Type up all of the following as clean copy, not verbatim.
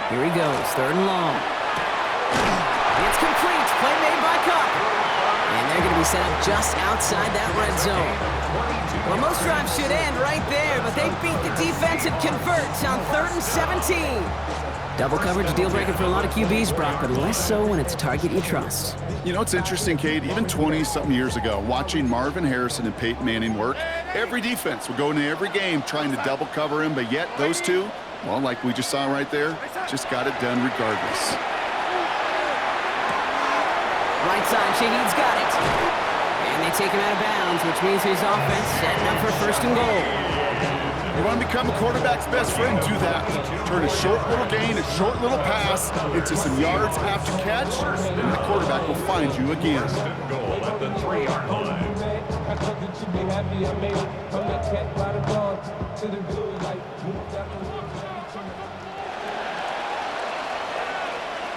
Here he goes, 3rd and long. It's complete, play made by Cup. And they're going to be set up just outside that red zone. Well, most drives should end right there, but they beat the defense and converts on 3rd and 17. Double coverage deal breaker for a lot of QBs, Brock, but less so when it's a target you trust. You know, it's interesting, Cade, even 20-something years ago, watching Marvin Harrison and Peyton Manning work, every defense would go into every game trying to double cover him, but yet those two, well, like we just saw right there, just got it done regardless. Right side, Shaheed's got it. And they take him out of bounds, which means his offense setting up for 1st and goal. You want to become a quarterback's best friend, do that. Turn a short little gain, a short little pass into some yards after catch, and the quarterback will find you again. Goal at the 3-yard line.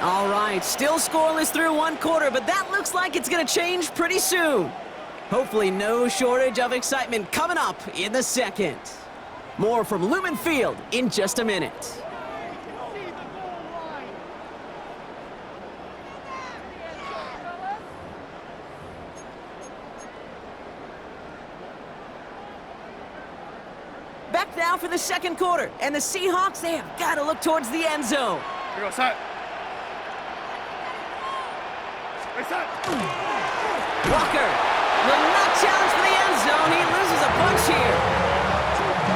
All right, still scoreless through 1 quarter, but that looks like it's going to change pretty soon. Hopefully no shortage of excitement coming up in the 2nd. More from Lumen Field in just a minute. Back now for the 2nd quarter, and the Seahawks, they have got to look towards the end zone. Here goes side. Walker will not challenge for the end zone. He loses a bunch here.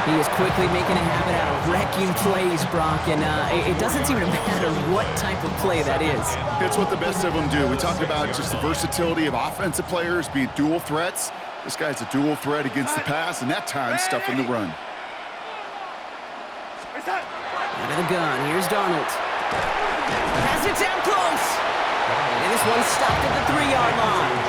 He is quickly making a habit out of wrecking plays, Brock, and it doesn't seem to matter what type of play that is. It's what the best of them do. We talked about just the versatility of offensive players being dual threats. This guy's a dual threat against the pass, and that time stuffing the run. Out of the gun, here's Darnold. Has it down close. And this one's stopped at the 3-yard line.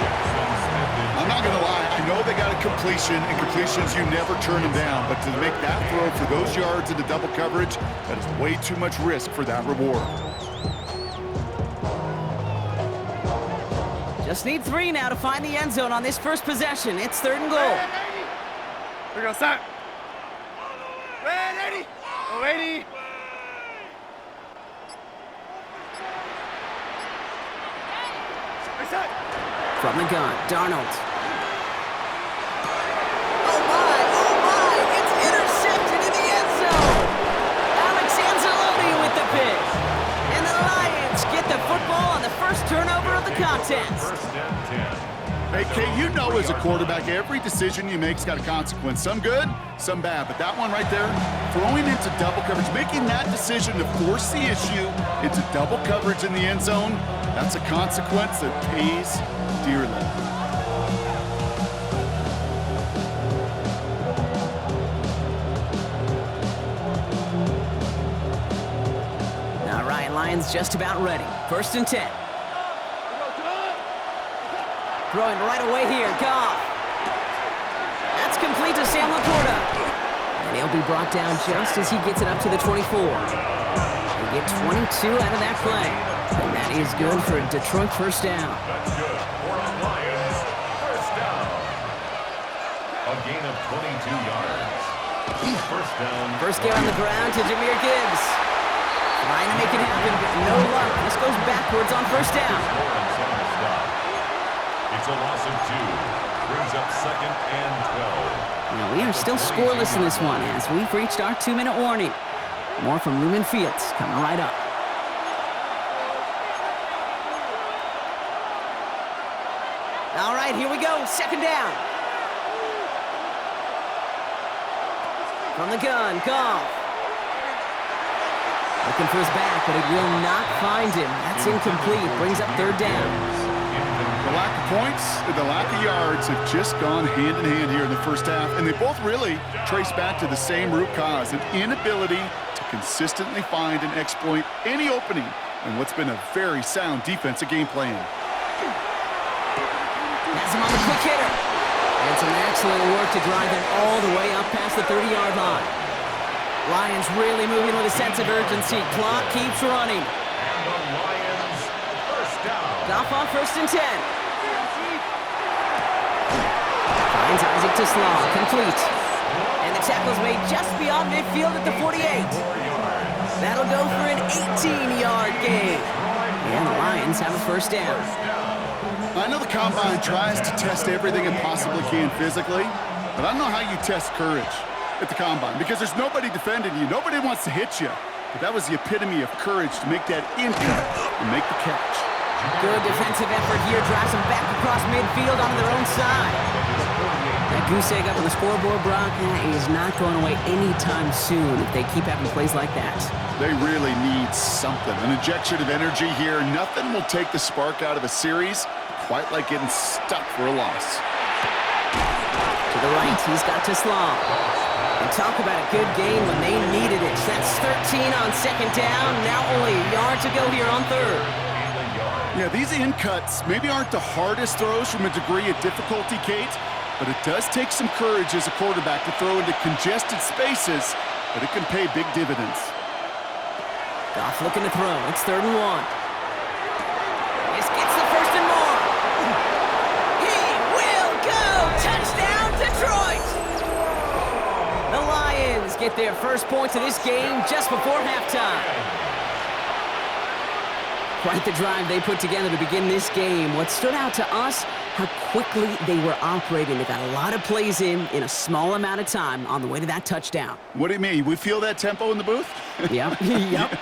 I'm not going to lie, I know they got a completion, and completions, you never turn them down. But to make that throw for those yards into double coverage, that is way too much risk for that reward. Just need 3 now to find the end zone on this first possession. It's 3rd and goal. Here goes side. Ready. Oh, 80. From the gun, Darnold. Oh my, it's intercepted in the end zone. Alex Anzalone with the pick. And the Lions get the football on the first turnover of the contest. 1st and 10. Hey, Kate, you know as a quarterback, every decision you make's got a consequence. Some good, some bad. But that one right there, throwing into double coverage, making that decision to force the issue into double coverage in the end zone, that's a consequence that pays dearly. All right, Lions just about ready. 1st and 10. Throwing right away here, Goff. That's complete to Sam Laporta. And he'll be brought down just as he gets it up to the 24. They get 22 out of that play. And that is good for a Detroit first down. That's good for a Lions first down. A gain of 22 yards. First down. First down on the ground to Jahmyr Gibbs. Trying to make it happen, but no luck. This goes backwards on first down. It's a loss of 2. Brings up 2nd and 12. Now, we are still scoreless in this one as we've reached our 2-minute warning. More from Lumen Fields coming right up. All right, here we go. 2nd down. From the gun, Goff. Looking for his back, but it will not find him. That's incomplete. Brings up 3rd down. The lack of points and the lack of yards have just gone hand in hand here in the first half, and they both really trace back to the same root cause, an inability to consistently find and exploit any opening in what's been a very sound defensive game plan. Has him on the quick hitter. And some excellent work to drive him all the way up past the 30-yard line. Lions really moving with a sense of urgency. Clock keeps running. And the Lions first down. Goff on 1st and 10. Finds Isaac to Slaw, complete. And the tackle's made just beyond midfield at the 48. That'll go for an 18-yard gain. And the Lions have a first down. I know the Combine tries to test everything it possibly can physically, but I don't know how you test courage at the Combine because there's nobody defending you. Nobody wants to hit you. But that was the epitome of courage to make that in cut and make the catch. Good defensive effort here. Drives them back across midfield onto their own side. That goose egg up on the scoreboard, Brock, is not going away anytime soon if they keep having plays like that. They really need something. An injection of energy here. Nothing will take the spark out of a series quite like getting stuck for a loss. To the right, he's got to Slom. And talk about a good game when they needed it. That's 13 on second down. Now only a yard to go here on third. Yeah, these in cuts maybe aren't the hardest throws from a degree of difficulty, Kate, but it does take some courage as a quarterback to throw into congested spaces, but it can pay big dividends. Goff looking to throw. It's 3rd and 1. This gets the first and more. He will go. Touchdown, Detroit. The Lions get their first points of this game just before halftime. Quite the drive they put together to begin this game. What stood out to us, how quickly they were operating. They got a lot of plays in a small amount of time on the way to that touchdown. What do you mean? We feel that tempo in the booth? Yep, yep,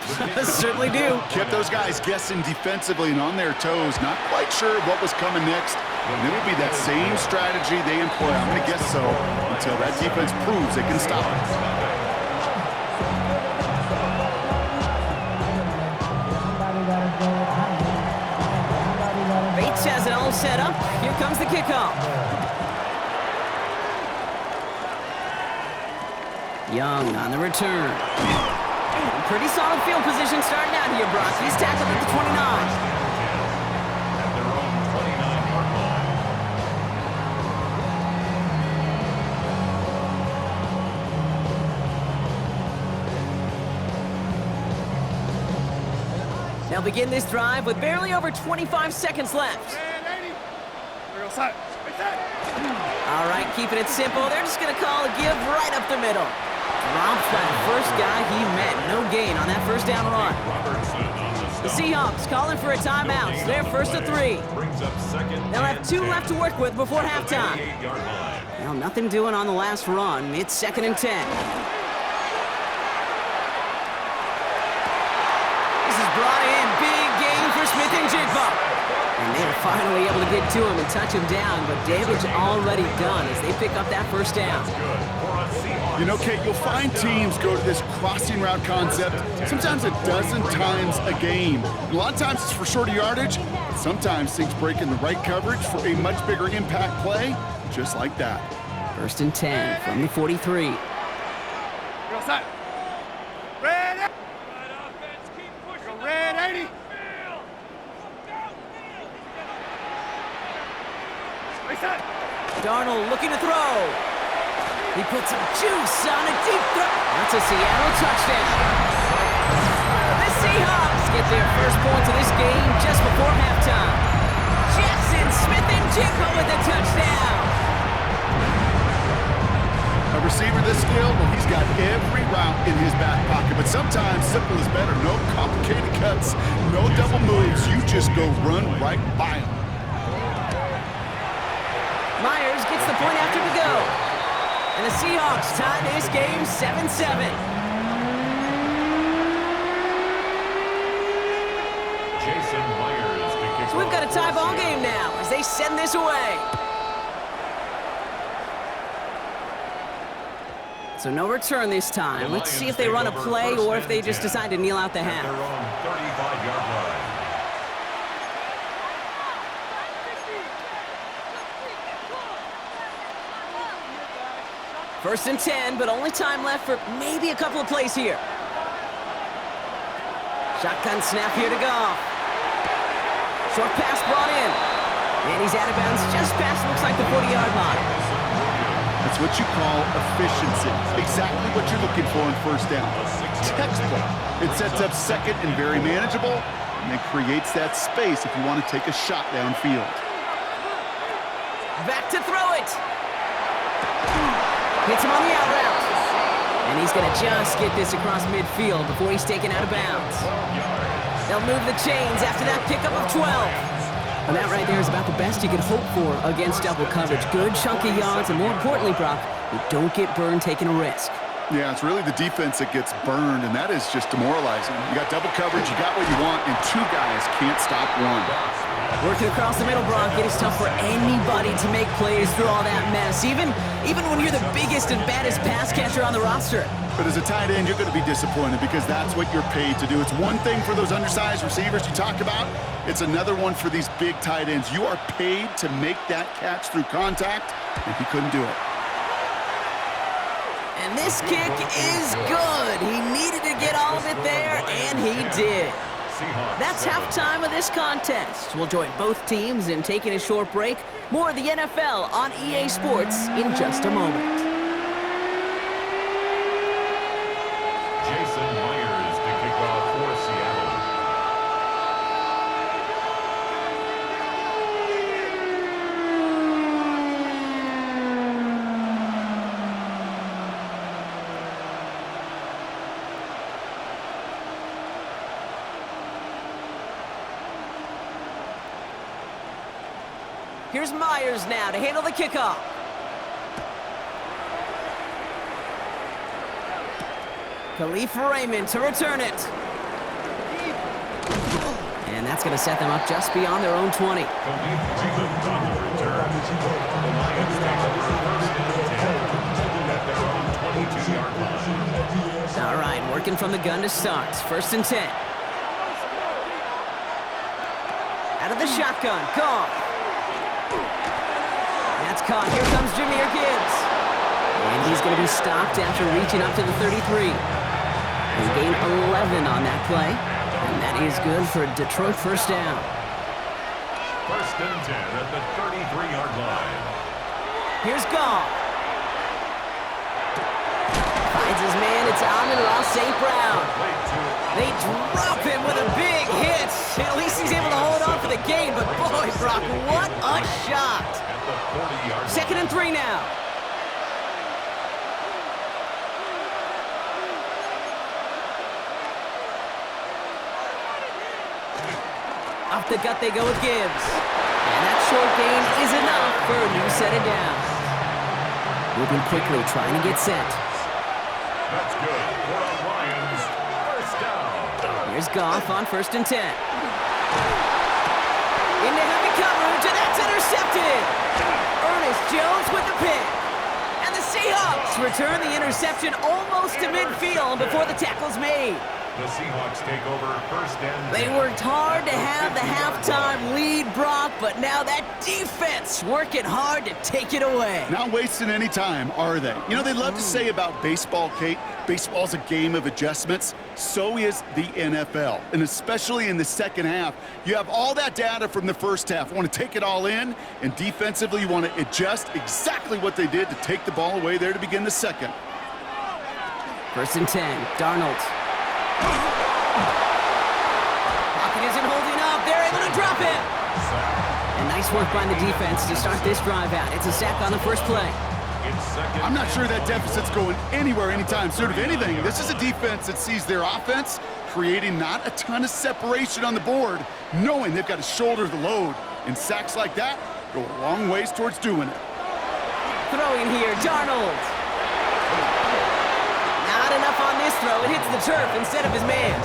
certainly do. Kept those guys guessing defensively and on their toes, not quite sure what was coming next. And it'll be that same strategy they employ. I'm going to guess so until that defense proves they can stop it. Bates has it all set up. Here comes the kickoff. Young on the return. Pretty solid field position starting out here, Brock. He's tackled at the 29. At their own 29-yard line. They'll begin this drive with barely over 25 seconds left. All right, keeping it simple. They're just going to call a give right up the middle. Dropped by the first guy he met. No gain on that first down run. The Seahawks calling for a timeout. It's their first of 3. They'll have 2 left to work with before halftime. Well, nothing doing on the last run. It's 2nd and 10. Brought in, big gain for Smith and Jigba. And they're finally able to get to him and touch him down, but damage already done as they pick up that first down. You know, Kate, you'll find teams go to this crossing route concept sometimes a dozen times a game. A lot of times it's for shorter yardage, but sometimes things break in the right coverage for a much bigger impact play, just like that. 1st and 10 from the 43. Go outside. Ready. Red 80. Darnold looking to throw. He puts some juice on a deep throw. That's a Seattle touchdown. The Seahawks get their first points of this game just before halftime. Jackson Smith and Jigba with a touchdown. A receiver this skilled, well, he's got every route in his back pocket, but sometimes simple is better. No complicated cuts, no double moves. You just go run right by him. Myers gets the point after to go. And the Seahawks tie this game 7-7. So we've got a tie ball game now as they send this away. So no return this time. Let's see if they run a play or if they just decide to kneel out the half. 35-yard line. First and 10, but only time left for maybe a couple of plays here. Shotgun snap here to Goff. Short pass brought in. And he's out of bounds just past, looks like the 40-yard line. That's what you call efficiency. Exactly what you're looking for in first down. Textbook. It sets up second and very manageable, and it creates that space if you want to take a shot downfield. Back to throw it. Hits him on the out route. And he's going to just get this across midfield before he's taken out of bounds. They'll move the chains after that pickup of 12. And that right there is about the best you could hope for against double coverage. Good chunky yards, and more importantly, Brock, you don't get burned taking a risk. Yeah, it's really the defense that gets burned, and that is just demoralizing. You got double coverage, you got what you want, and two guys can't stop one. Working across the middle, Brock, it is tough for anybody to make plays through all that mess, even when you're the biggest and baddest pass catcher on the roster. But as a tight end, you're going to be disappointed because that's what you're paid to do. It's one thing for those undersized receivers you talk about. It's another one for these big tight ends. You are paid to make that catch through contact, and he couldn't do it. And this kick is good. He needed to get all of it there, and he did. That's halftime of this contest. We'll join both teams in taking a short break. More of the NFL on EA Sports in just a moment. Jason Myers to kick off for Seattle. Here's Myers now to handle the kickoff. Khalif Raymond to return it. And that's going to set them up just beyond their own 20. Khalif Raymond on the return. The Lions take over first and 10 at their own 22-yard line. All right, working from the gun to start. First and 10. Out of the shotgun, gone. That's caught. Here comes Jahmyr Gibbs. And he's going to be stopped after reaching up to the 33. He gained 11 on that play. And that is good for a Detroit first down. First and 10 at the 33-yard line. Here's Goff. Finds his man. It's Amon-Ra St. Brown. They drop him with a big hit. At least he's able to hold on for the game. But boy, Brock, what a shot. Second and 3 now. Off the gut they go with Gibbs. And that short gain is enough for a new set of downs. Moving quickly, trying to get set. That's good for the Lions. First down. Here's Goff on first and 10. Into heavy coverage, and that's intercepted. Ernest Jones with the pick. And the Seahawks return the interception almost to midfield before the tackle's made. The Seahawks take over first and 10. They worked hard to have the halftime lead, Brock, but now that defense working hard to take it away. Not wasting any time, are they? You know, they love to say about baseball, Kate, baseball's a game of adjustments. So is the NFL, and especially in the second half. You have all that data from the first half. You want to take it all in, and defensively you want to adjust exactly what they did to take the ball away there to begin the second. First and 10, Darnold. Pocket isn't holding up. They're able to drop him. And nice work by the defense to start this drive out. It's a sack on the first play. I'm not sure that deficit's going anywhere anytime soon. If anything, this is a defense that sees their offense creating not a ton of separation on the board, knowing they've got to shoulder the load. And sacks like that go a long ways towards doing it. Throwing here, Darnold. Not enough on this throw. It hits the turf instead of his man.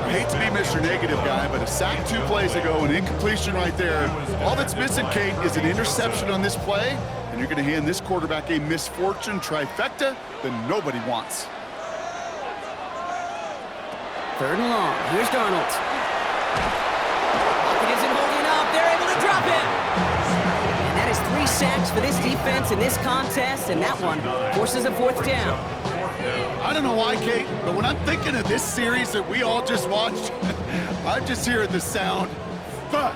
I hate to be Mr. Negative guy, but a sack 2 plays ago, an incompletion right there. All that's missing, Kate, is an interception on this play, and you're going to hand this quarterback a misfortune trifecta that nobody wants. Third and long. Here's Darnold. Pocket isn't holding up. They're able to drop him. And that is 3 sacks for this defense in this contest, and that one forces a fourth down. I don't know why, Kate, but when I'm thinking of this series that we all just watched, I'm just hearing the sound. But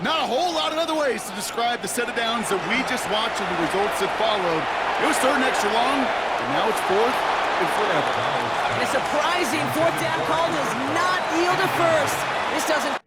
not a whole lot of other ways to describe the set of downs that we just watched and the results that followed. It was third and extra long, and now it's fourth and forever. And a surprising fourth down call does not yield a first. This doesn't